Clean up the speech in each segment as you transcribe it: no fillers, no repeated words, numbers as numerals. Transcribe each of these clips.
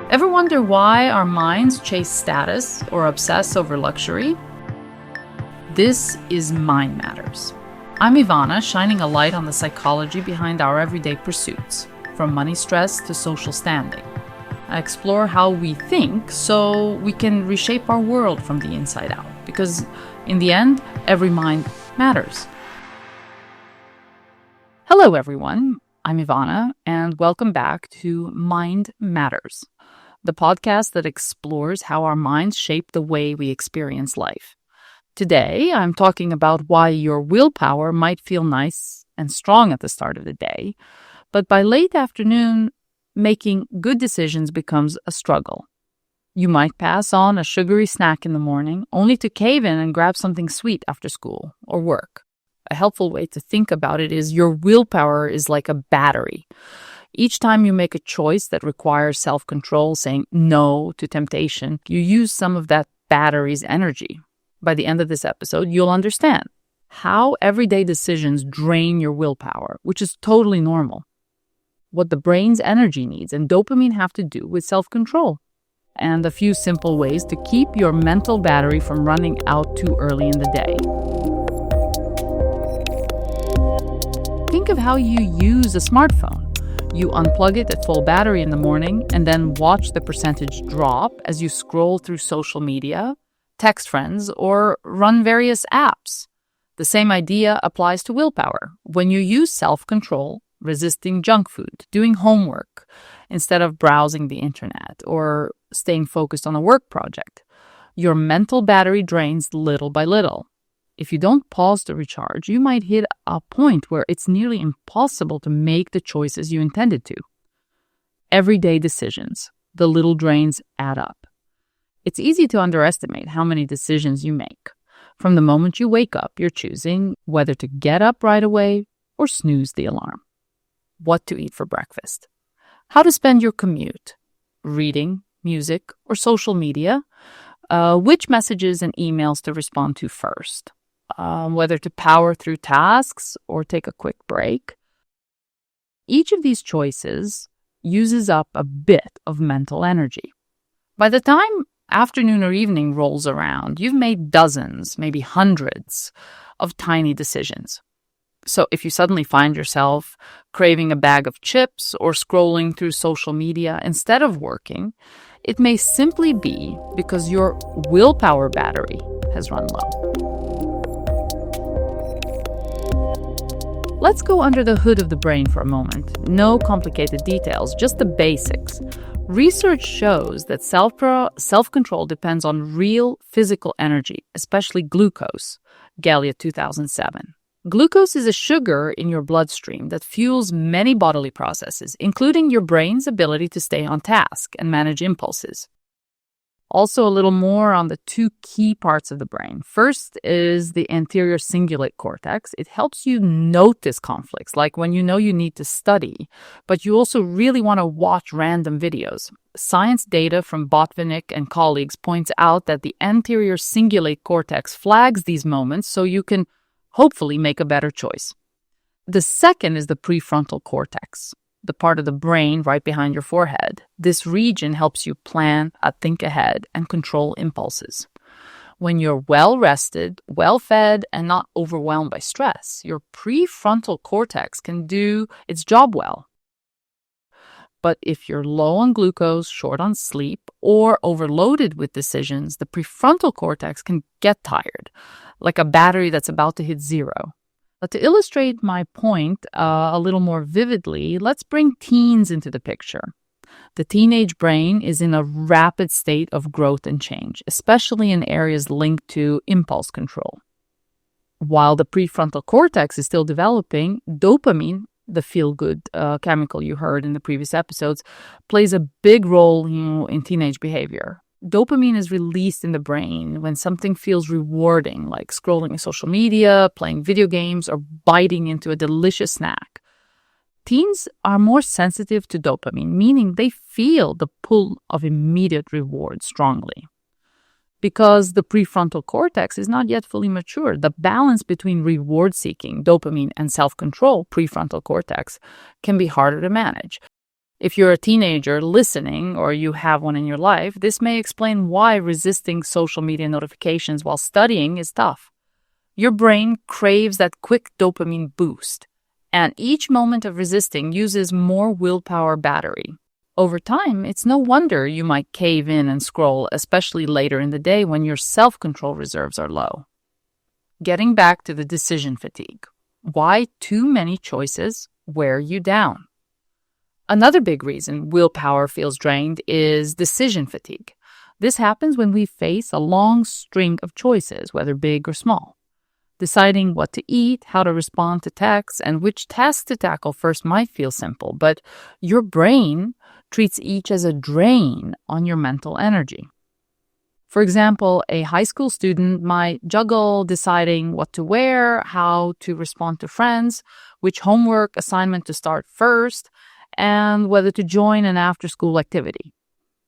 Ever wonder why our minds chase status or obsess over luxury? This is Mind Matters. I'm Ivana, shining a light on the psychology behind our everyday pursuits, from money stress to social standing. I explore how we think so we can reshape our world from the inside out, because in the end, every mind matters. Hello, everyone. I'm Ivana, and welcome back to Mind Matters, the podcast that explores how our minds shape the way we experience life. Today, I'm talking about why your willpower might feel nice and strong at the start of the day, but by late afternoon, making good decisions becomes a struggle. You might pass on a sugary snack in the morning, only to cave in and grab something sweet after school or work. A helpful way to think about it is your willpower is like a battery. Each time you make a choice that requires self-control, saying no to temptation, you use some of that battery's energy. By the end of this episode, you'll understand how everyday decisions drain your willpower, which is totally normal. What the brain's energy needs and dopamine have to do with self-control, and a few simple ways to keep your mental battery from running out too early in the day. Think of how you use a smartphone. You unplug it at full battery in the morning and then watch the percentage drop as you scroll through social media, text friends, or run various apps. The same idea applies to willpower. When you use self-control, resisting junk food, doing homework instead of browsing the internet, or staying focused on a work project, your mental battery drains little by little. If you don't pause to recharge, you might hit a point where it's nearly impossible to make the choices you intended to. Everyday decisions, the little drains add up. It's easy to underestimate how many decisions you make. From the moment you wake up, you're choosing whether to get up right away or snooze the alarm. What to eat for breakfast, how to spend your commute, reading, music, or social media, which messages and emails to respond to first, whether to power through tasks or take a quick break. Each of these choices uses up a bit of mental energy. By the time afternoon or evening rolls around, you've made dozens, maybe hundreds of tiny decisions. So if you suddenly find yourself craving a bag of chips or scrolling through social media instead of working, it may simply be because your willpower battery has run low. Let's go under the hood of the brain for a moment. No complicated details, just the basics. Research shows that self-control depends on real physical energy, especially glucose. Gailliot 2007. Glucose is a sugar in your bloodstream that fuels many bodily processes, including your brain's ability to stay on task and manage impulses. Also, a little more on the two key parts of the brain. First is the anterior cingulate cortex. It helps you notice conflicts, like when you know you need to study, but you also really want to watch random videos. Science data from Botvinick and colleagues points out that the anterior cingulate cortex flags these moments so you can hopefully make a better choice. The second is the prefrontal cortex, the part of the brain right behind your forehead. This region helps you plan, think ahead, and control impulses. When you're well-rested, well-fed, and not overwhelmed by stress, your prefrontal cortex can do its job well. But if you're low on glucose, short on sleep, or overloaded with decisions, the prefrontal cortex can get tired, like a battery that's about to hit zero. But to illustrate my point a little more vividly, let's bring teens into the picture. The teenage brain is in a rapid state of growth and change, especially in areas linked to impulse control. While the prefrontal cortex is still developing, dopamine, the feel-good chemical you heard in the previous episodes, plays a big role, in teenage behavior. Dopamine is released in the brain when something feels rewarding, like scrolling social media, playing video games, or biting into a delicious snack. Teens are more sensitive to dopamine, meaning they feel the pull of immediate reward strongly. Because the prefrontal cortex is not yet fully mature, the balance between reward-seeking, dopamine, and self-control, prefrontal cortex, can be harder to manage. If you're a teenager listening or you have one in your life, this may explain why resisting social media notifications while studying is tough. Your brain craves that quick dopamine boost, and each moment of resisting uses more willpower battery. Over time, it's no wonder you might cave in and scroll, especially later in the day when your self-control reserves are low. Getting back to the decision fatigue. Why too many choices wear you down? Another big reason willpower feels drained is decision fatigue. This happens when we face a long string of choices, whether big or small. Deciding what to eat, how to respond to texts, and which tasks to tackle first might feel simple, but your brain treats each as a drain on your mental energy. For example, a high school student might juggle deciding what to wear, how to respond to friends, which homework assignment to start first, and whether to join an after-school activity.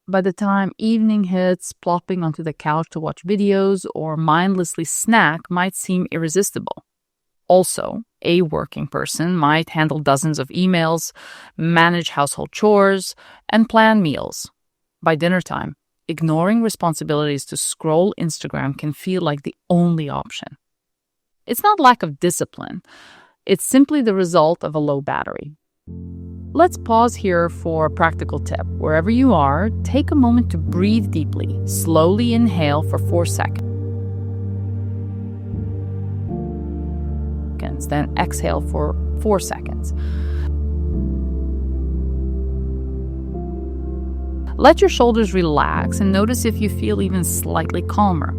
By the time evening hits, plopping onto the couch to watch videos or mindlessly snack might seem irresistible. Also, a working person might handle dozens of emails, manage household chores, and plan meals. By dinner time, ignoring responsibilities to scroll Instagram can feel like the only option. It's not lack of discipline. It's simply the result of a low battery. Let's pause here for a practical tip. Wherever you are, take a moment to breathe deeply. Slowly inhale for 4 seconds. Then exhale for 4 seconds. Let your shoulders relax and notice if you feel even slightly calmer.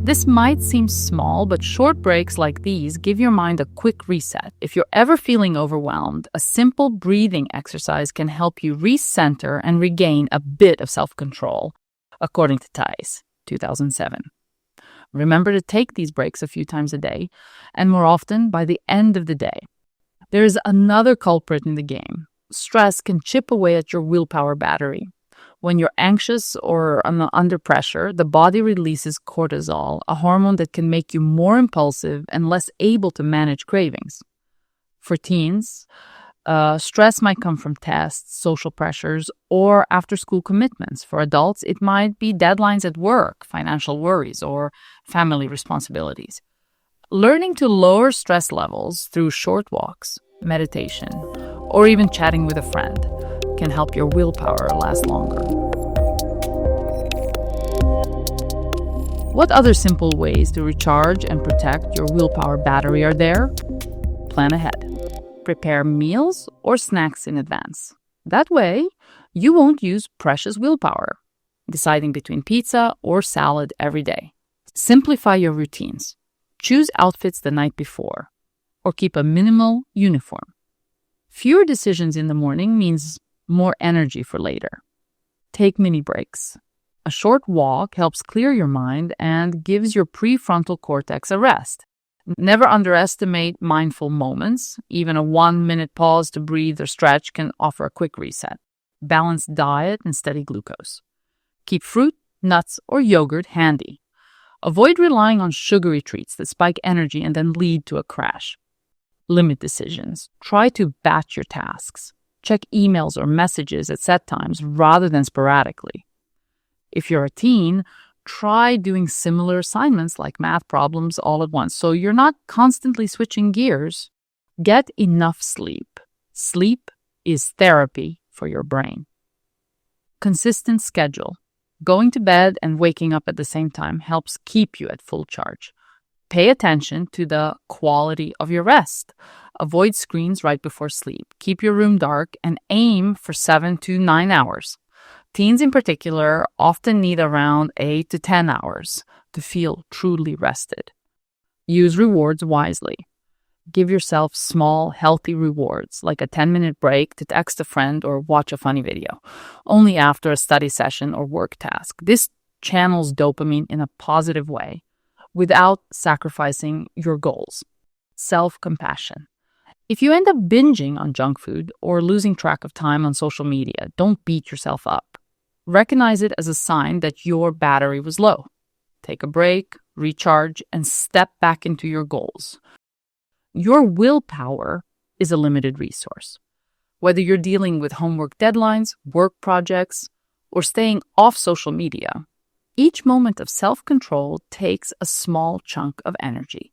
This might seem small, but short breaks like these give your mind a quick reset. If you're ever feeling overwhelmed, a simple breathing exercise can help you recenter and regain a bit of self-control, according to Tice, 2007. Remember to take these breaks a few times a day, and more often by the end of the day. There is another culprit in the game. Stress can chip away at your willpower battery. When you're anxious or under pressure, the body releases cortisol, a hormone that can make you more impulsive and less able to manage cravings. For teens, stress might come from tests, social pressures, or after-school commitments. For adults, it might be deadlines at work, financial worries, or family responsibilities. Learning to lower stress levels through short walks, meditation, or even chatting with a friend can help your willpower last longer. What other simple ways to recharge and protect your willpower battery are there? Plan ahead. Prepare meals or snacks in advance. That way, you won't use precious willpower, deciding between pizza or salad every day. Simplify your routines. Choose outfits the night before, or keep a minimal uniform. Fewer decisions in the morning means more energy for later. Take mini breaks. A short walk helps clear your mind and gives your prefrontal cortex a rest. Never underestimate mindful moments. Even a 1-minute pause to breathe or stretch can offer a quick reset. Balanced diet and steady glucose. Keep fruit, nuts, or yogurt handy. Avoid relying on sugary treats that spike energy and then lead to a crash. Limit decisions. Try to batch your tasks. Check emails or messages at set times rather than sporadically. If you're a teen, try doing similar assignments like math problems all at once so you're not constantly switching gears. Get enough sleep. Sleep is therapy for your brain. Consistent schedule. Going to bed and waking up at the same time helps keep you at full charge. Pay attention to the quality of your rest. Avoid screens right before sleep. Keep your room dark and aim for 7 to 9 hours. Teens in particular often need around 8 to 10 hours to feel truly rested. Use rewards wisely. Give yourself small, healthy rewards, like a 10-minute break to text a friend or watch a funny video, only after a study session or work task. This channels dopamine in a positive way without sacrificing your goals. Self-compassion. If you end up binging on junk food or losing track of time on social media, don't beat yourself up. Recognize it as a sign that your battery was low. Take a break, recharge, and step back into your goals. Your willpower is a limited resource. Whether you're dealing with homework deadlines, work projects, or staying off social media, each moment of self-control takes a small chunk of energy.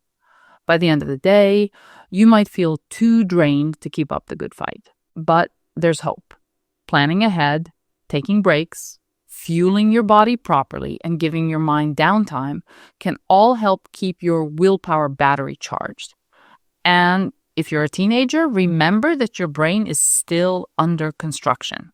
By the end of the day, you might feel too drained to keep up the good fight. But there's hope. Planning ahead, taking breaks, fueling your body properly, and giving your mind downtime can all help keep your willpower battery charged. And if you're a teenager, remember that your brain is still under construction.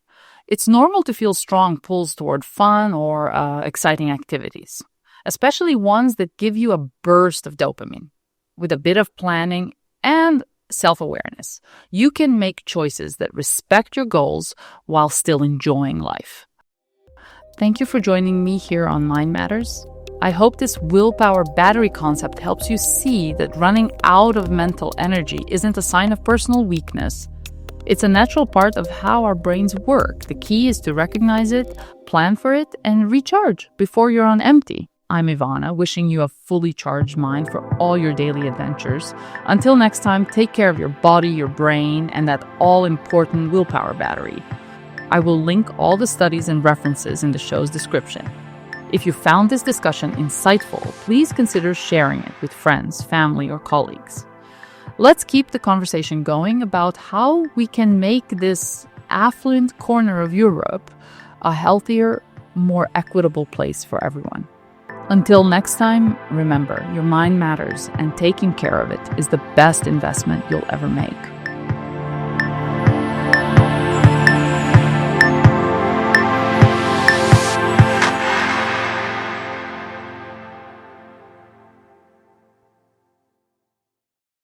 It's normal to feel strong pulls toward fun or exciting activities, especially ones that give you a burst of dopamine. With a bit of planning and self-awareness, you can make choices that respect your goals while still enjoying life. Thank you for joining me here on Mind Matters. I hope this willpower battery concept helps you see that running out of mental energy isn't a sign of personal weakness. It's a natural part of how our brains work. The key is to recognize it, plan for it, and recharge before you're on empty. I'm Ivana, wishing you a fully charged mind for all your daily adventures. Until next time, take care of your body, your brain, and that all-important willpower battery. I will link all the studies and references in the show's description. If you found this discussion insightful, please consider sharing it with friends, family, or colleagues. Let's keep the conversation going about how we can make this affluent corner of Europe a healthier, more equitable place for everyone. Until next time, remember, your mind matters, and taking care of it is the best investment you'll ever make.